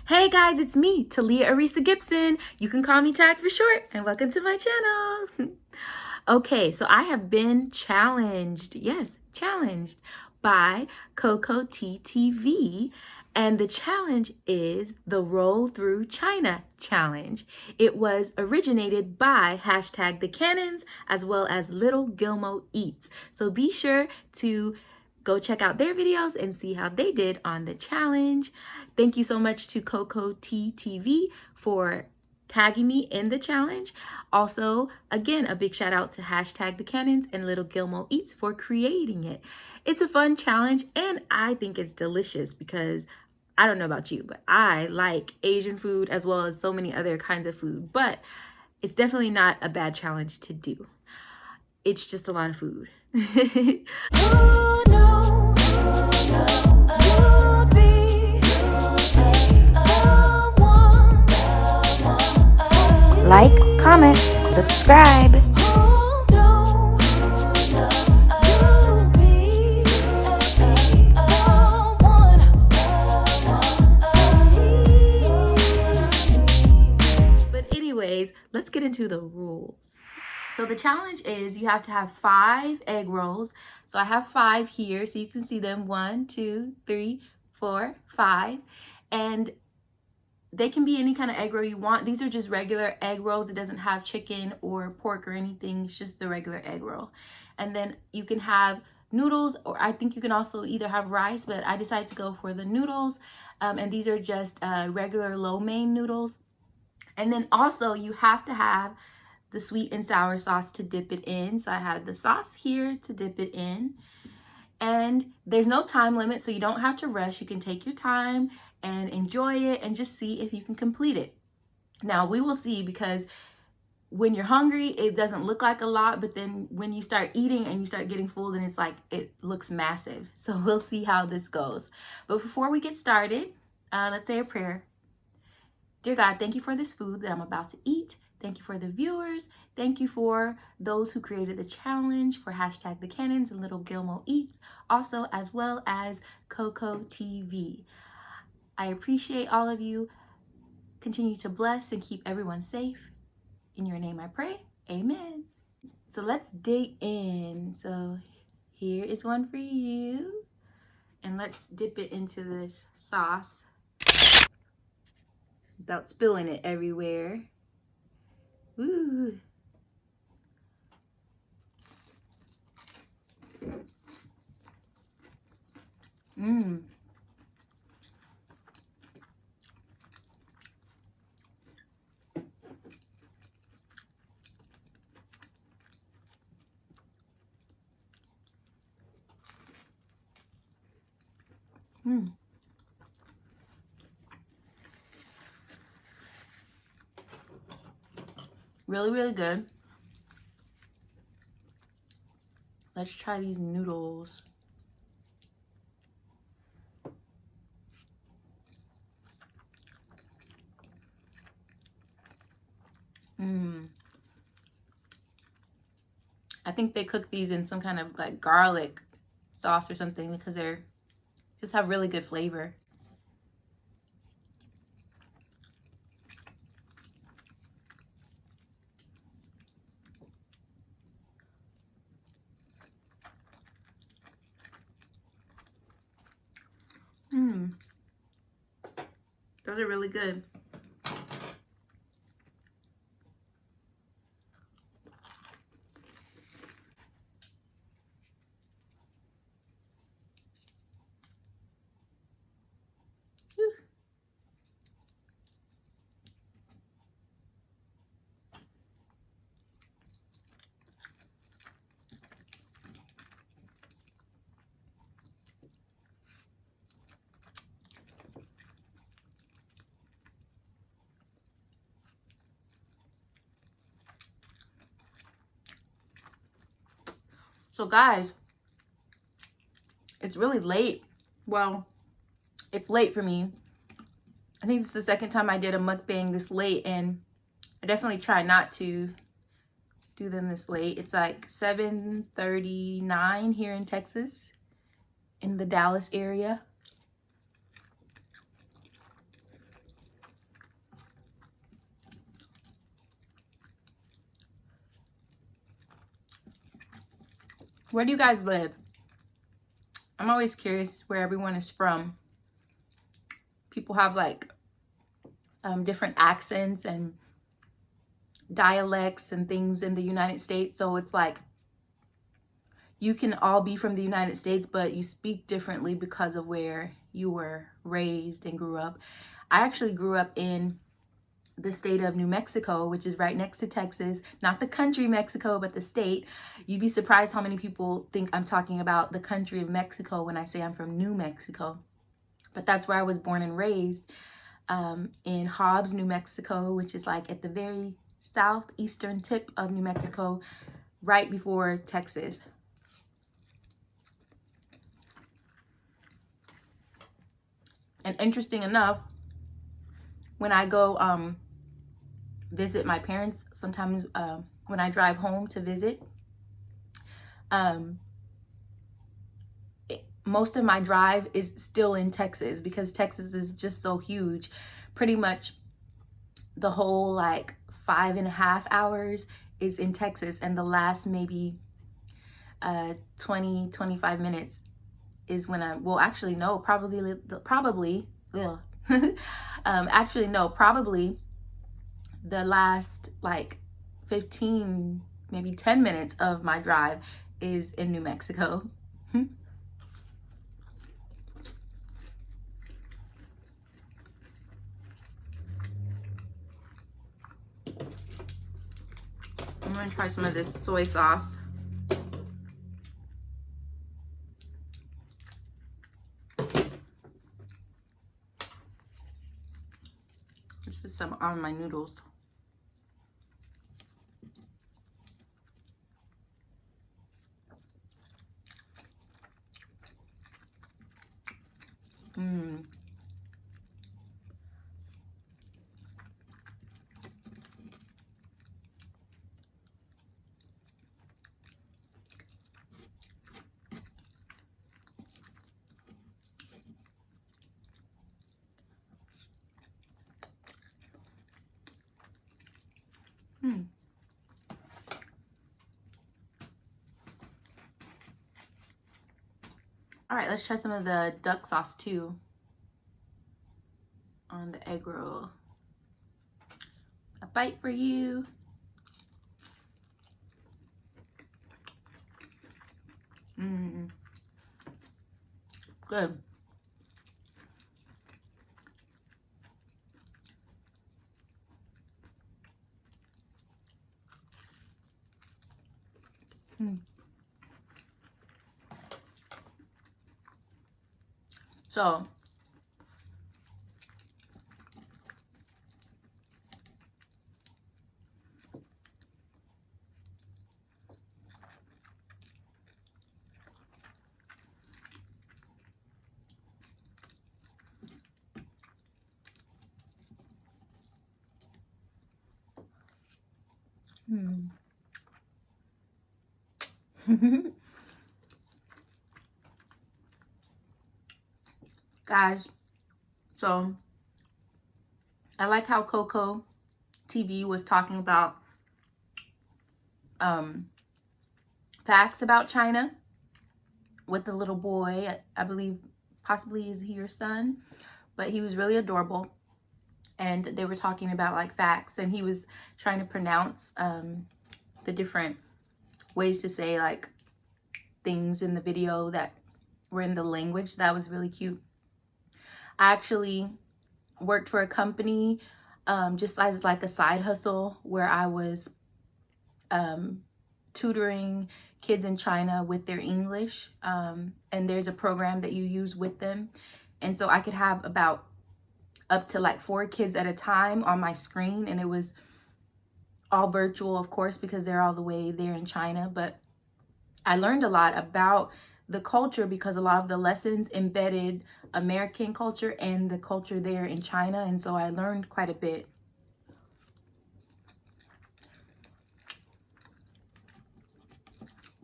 Hey guys, it's me, Talia Arisa Gibson. You can call me Tag for short, and welcome to my channel. Okay, so I have been challenged, yes, challenged by Coco TEETV, and the challenge is the Roll Through China challenge. It was originated by hashtag the Cannons as well as LILGILMOEATS. So be sure to go check out their videos and see how they did on the challenge. Thank you so much to Coco TEETV for tagging me in the challenge. Also, again, a big shout out to hashtag the Cannons and LILGILMOEATS for creating it. It's a fun challenge and I think it's delicious because I don't know about you, but I like Asian food as well as so many other kinds of food, but it's definitely not a bad challenge to do. It's just a lot of food. Like, comment, subscribe. But anyways, let's get into the rules. So the challenge is you have to have 5 egg rolls. So I have 5 here, so you can see them. 1, 2, 3, 4, 5. And they can be any kind of egg roll you want. These are just regular egg rolls. It doesn't have chicken or pork or anything. It's just the regular egg roll. And then you can have noodles, or I think you can also either have rice, but I decided to go for the noodles. And these are just regular lo mein noodles. And then also you have to have the sweet and sour sauce to dip it in. So I had the sauce here to dip it in. And there's no time limit, so you don't have to rush. You can take your time and enjoy it and just see if you can complete it. Now we will see, because when you're hungry, it doesn't look like a lot, but then when you start eating and you start getting full, then it's like, it looks massive. So we'll see how this goes. But before we get started, let's say a prayer. Dear God, thank you for this food that I'm about to eat. Thank you for the viewers. Thank you for those who created the challenge, for hashtag the Cannons and LILGILMOEATS, also as well as Coco TV. I appreciate all of you. Continue to bless and keep everyone safe. In your name I pray. Amen. So let's dig in. So here is one for you. And let's dip it into this sauce without spilling it everywhere. Ooh. Mmm. Mmm. Really, really good. Let's try these noodles. Mmm. I think they cook these in some kind of like garlic sauce or something, because they're just have really good flavor. Mmm. Those are really good. So guys, it's really late. Well, it's late for me. I think this is the second time I did a mukbang this late, and I definitely try not to do them this late. It's like 7:39 here in Texas, in the Dallas area. Where do you guys live? I'm always curious where everyone is from. People have like different accents and dialects and things in the United States. So it's like you can all be from the United States, but you speak differently because of where you were raised and grew up. I actually grew up in the state of New Mexico, which is right next to Texas. Not the country Mexico, but the state. You'd be surprised how many people think I'm talking about the country of Mexico when I say I'm from New Mexico. But that's where I was born and raised, in Hobbs, New Mexico, which is like at the very southeastern tip of New Mexico, right before Texas. And interesting enough, when I go visit my parents, sometimes when I drive home to visit, most of my drive is still in Texas because Texas is just so huge. Pretty much the whole like 5.5 hours is in Texas, and the last maybe 20-25 minutes is when I, well, actually no, probably actually no, probably the last like 15, maybe 10 minutes of my drive is in New Mexico. I'm gonna try some of this soy sauce. Let's put some on my noodles. All right, let's try some of the duck sauce too on the egg roll. A bite for you. Good. So guys, so I like how Coco TV was talking about facts about China with the little boy. I believe possibly is he your son, but he was really adorable, and they were talking about like facts, and he was trying to pronounce the different ways to say like things in the video that were in the language. That was really cute. I actually worked for a company just as like a side hustle where I was tutoring kids in China with their English, and there's a program that you use with them, and so I could have about up to like 4 kids at a time on my screen, and it was all virtual, of course, because they're all the way there in China. But I learned a lot about the culture because a lot of the lessons embedded American culture and the culture there in China, and so I learned quite a bit.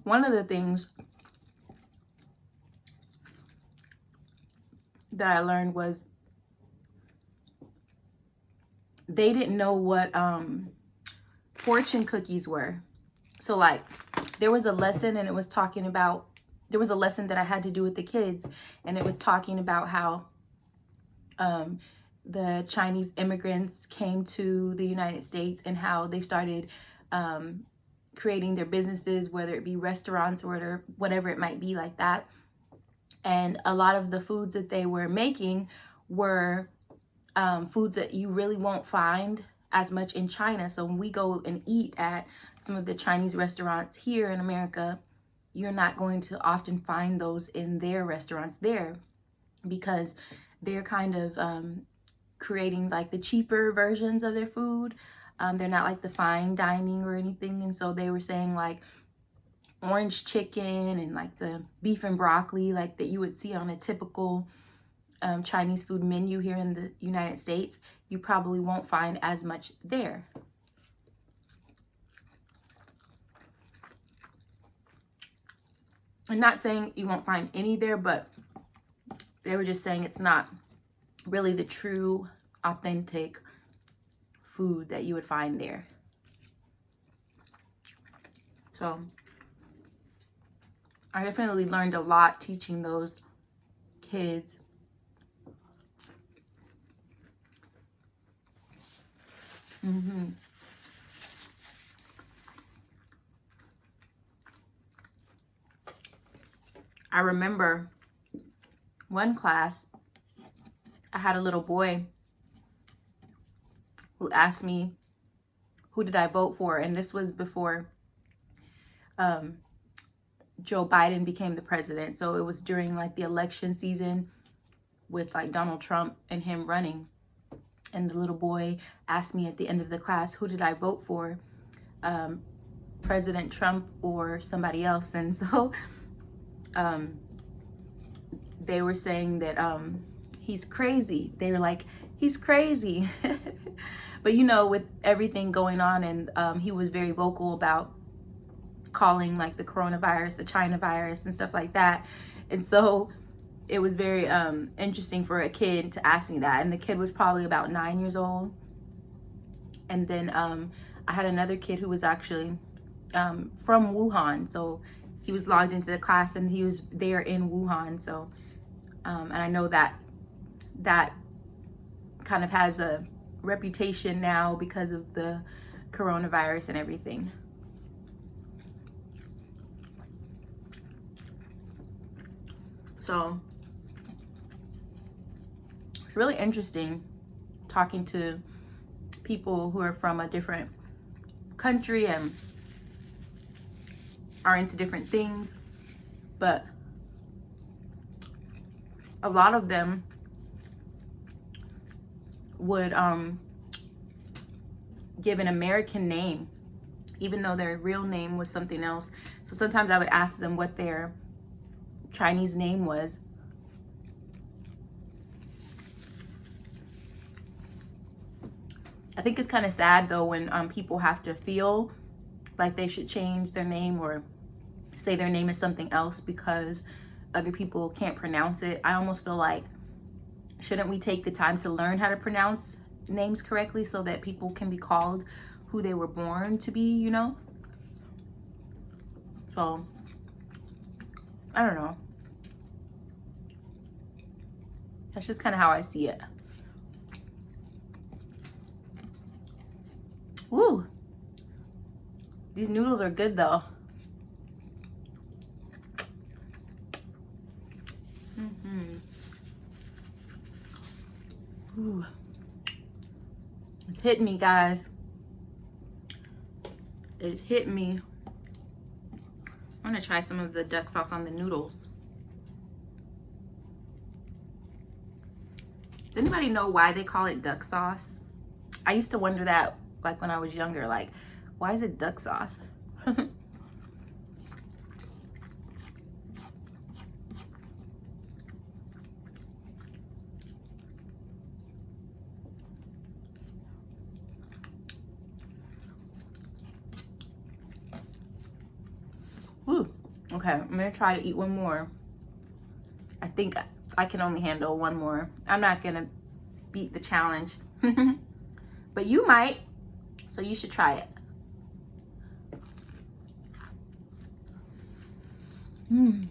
One of the things that I learned was they didn't know what fortune cookies were. So like there was a lesson, and it was talking about, there was a lesson that I had to do with the kids, and it was talking about how the Chinese immigrants came to the United States and how they started creating their businesses, whether it be restaurants or whatever it might be like that. And a lot of the foods that they were making were foods that you really won't find as much in China. So when we go and eat at some of the Chinese restaurants here in America, you're not going to often find those in their restaurants there, because they're kind of creating like the cheaper versions of their food. They're not like the fine dining or anything. And so they were saying like orange chicken and like the beef and broccoli like that you would see on a typical Chinese food menu here in the United States, you probably won't find as much there. I'm not saying you won't find any there, but they were just saying it's not really the true, authentic food that you would find there. So I definitely learned a lot teaching those kids. I remember one class, I had a little boy who asked me, who did I vote for? And this was before Joe Biden became the president. So it was during like the election season with like Donald Trump and him running. And the little boy asked me at the end of the class, who did I vote for? President Trump or somebody else? And so they were saying that he's crazy. They were like, he's crazy. But you know, with everything going on, and he was very vocal about calling like the coronavirus the China virus and stuff like that. And so it was very interesting for a kid to ask me that. And the kid was probably about 9 years old. And then I had another kid who was actually from Wuhan. So he was logged into the class and he was there in Wuhan. So, and I know that that kind of has a reputation now because of the coronavirus and everything. So it's really interesting talking to people who are from a different country and are into different things, but a lot of them would give an American name even though their real name was something else. So sometimes I would ask them what their Chinese name was. I think it's kind of sad though when people have to feel like they should change their name or say their name is something else because other people can't pronounce it. I almost feel like, shouldn't we take the time to learn how to pronounce names correctly so that people can be called who they were born to be, you know? So, I don't know. That's just kind of how I see it. Woo! These noodles are good though. Ooh. It's hitting me, guys. It hit me. I'm gonna try some of the duck sauce on the noodles. Does anybody know why they call it duck sauce? I used to wonder that, like when I was younger, like, why is it duck sauce? Ooh, okay, I'm gonna try to eat one more. I think I can only handle one more. I'm not gonna beat the challenge. But you might, so you should try it. Mm.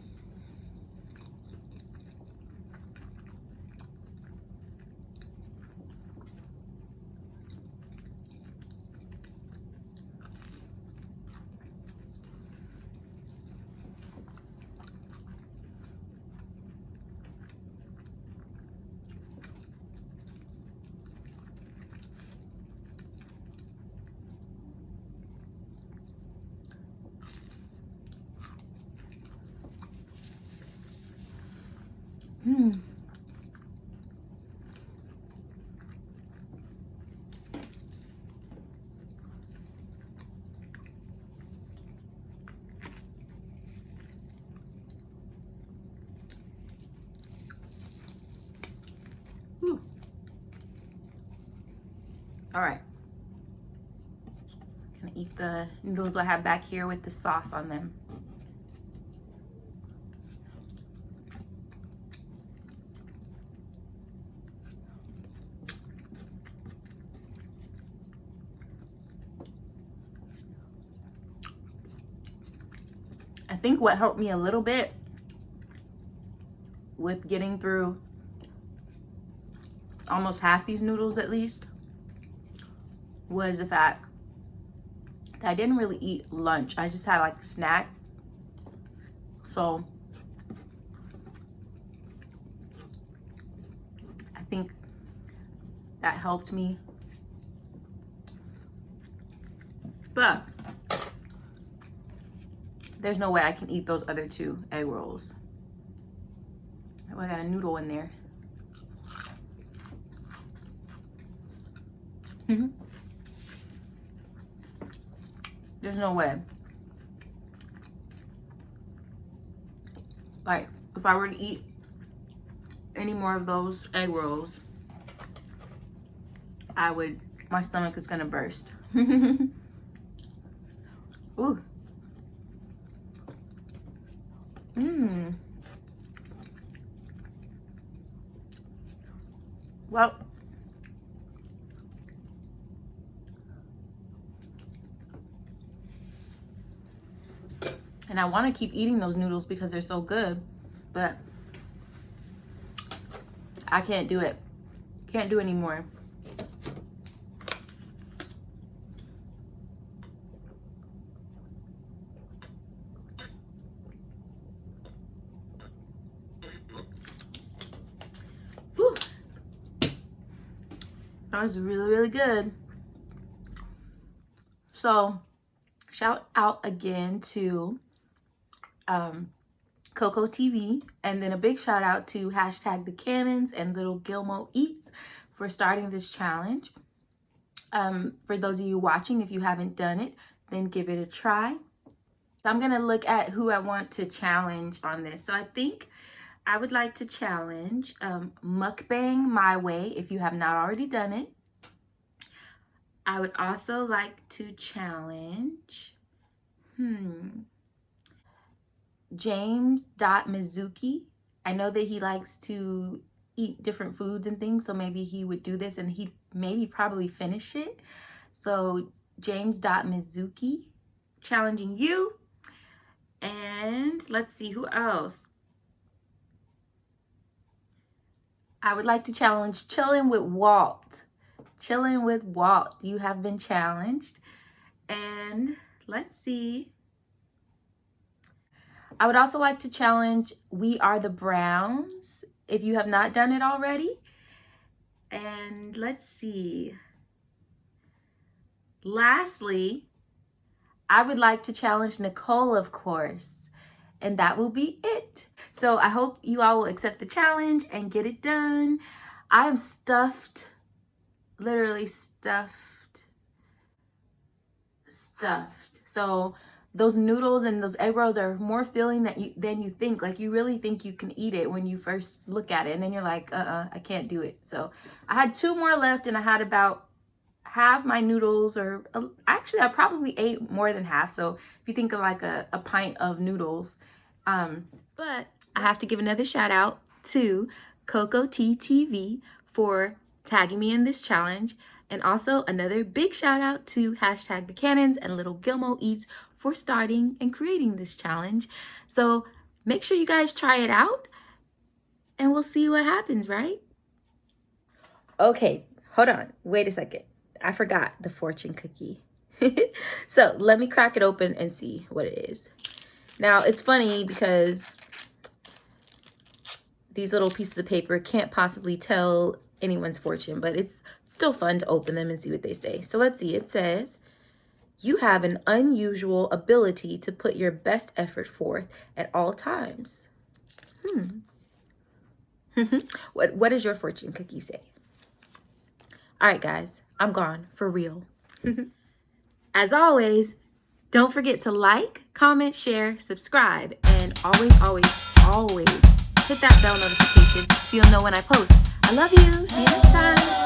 Mm. Whew. All right. Gonna eat the noodles I have back here with the sauce on them. I think what helped me a little bit with getting through almost half these noodles at least was the fact that I didn't really eat lunch. I just had like snacks. So I think that helped me. But there's no way I can eat those other 2 egg rolls. Oh, I got a noodle in there. There's no way. Like, if I were to eat any more of those egg rolls, my stomach is gonna burst. Ooh. Mmm. Well, and I want to keep eating those noodles because they're so good, but I can't do it. Can't do anymore. Whew. That was really, really good. So, shout out again to Coco TV, and then a big shout out to #TheCannons and LILGILMOEATS for starting this challenge. For those of you watching, if you haven't done it, then give it a try. So I'm gonna look at who I want to challenge on this. So I think I would like to challenge Mukbang My Way if you have not already done it. I would also like to challenge JAMES.MIZUKI. I know that he likes to eat different foods and things, so maybe he would do this and he maybe probably finish it. So JAMES.MIZUKI, challenging you. And let's see who else. I would like to challenge Chillin with WALT. Chillin with WALT. You have been challenged. And let's see. I would also like to challenge We Are the Browns if you have not done it already. And let's see. Lastly, I would like to challenge Nicole, of course. And that will be it. So I hope you all will accept the challenge and get it done. I am stuffed, literally stuffed. So those noodles and those egg rolls are more filling than you think. Like, you really think you can eat it when you first look at it, and then you're like, I can't do it. So I had 2 more left, and I had about half my noodles, or actually I probably ate more than half. So if you think of like a pint of noodles, but I have to give another shout out to Coco TEETV for tagging me in this challenge. And also another big shout out to #TheCannons and LILGILMOEATS for starting and creating this challenge. So make sure you guys try it out and we'll see what happens, right? Okay, hold on. Wait a second. I forgot the fortune cookie. So let me crack it open and see what it is. Now, it's funny because these little pieces of paper can't possibly tell anyone's fortune, but it's still fun to open them and see what they say. So let's see. It says, you have an unusual ability to put your best effort forth at all times. What does your fortune cookie say? All right, guys, I'm gone for real. As always, don't forget to like, comment, share, subscribe, and always, always, always hit that bell notification so you'll know when I post. I love you. See you next time.